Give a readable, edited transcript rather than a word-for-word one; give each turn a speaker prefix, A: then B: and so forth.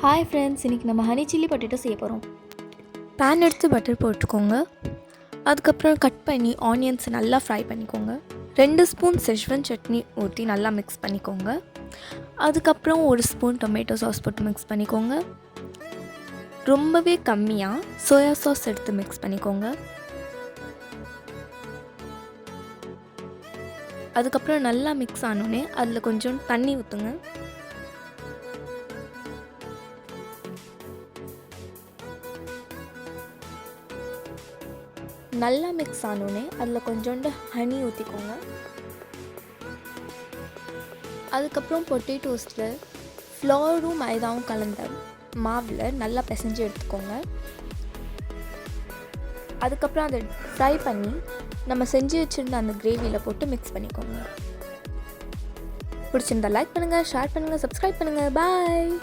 A: Hi friends, இன்றைக்கி நம்ம honey chilli potato செய்ய போகிறோம்.
B: பேன் எடுத்து பட்டர் போட்டுக்கோங்க. அதுக்கப்புறம் கட் பண்ணி ஆனியன்ஸை நல்லா ஃப்ரை பண்ணிக்கோங்க. 2 ஸ்பூன் செஷ்வன் சட்னி ஊற்றி நல்லா மிக்ஸ் பண்ணிக்கோங்க. அதுக்கப்புறம் 1 ஸ்பூன் டொமேட்டோ சாஸ் போட்டு மிக்ஸ் பண்ணிக்கோங்க. ரொம்பவே கம்மியாக சோயா சாஸ் எடுத்து மிக்ஸ் பண்ணிக்கோங்க. அதுக்கப்புறம் நல்லா மிக்ஸ் ஆனோடனே அதில் கொஞ்சம் தண்ணி ஊற்றுங்க. நல்லா மிக்ஸ் ஆனோடனே அதில் கொஞ்சோண்டு ஹனி ஊற்றிக்கோங்க. அதுக்கப்புறம் பொட்டேட்டோஸில் ஃப்ளோரும் மைதாவும் கலந்த மாவில் நல்லா பிசைஞ்சு எடுத்துக்கோங்க. அதுக்கப்புறம் அதை ஃப்ரை பண்ணி நம்ம செஞ்சு வச்சுருந்த அந்த கிரேவியில் போட்டு மிக்ஸ் பண்ணிக்கோங்க. பிடிச்சிருந்தா லைக் பண்ணுங்கள், ஷேர் பண்ணுங்கள், சப்ஸ்கிரைப் பண்ணுங்கள். பாய்.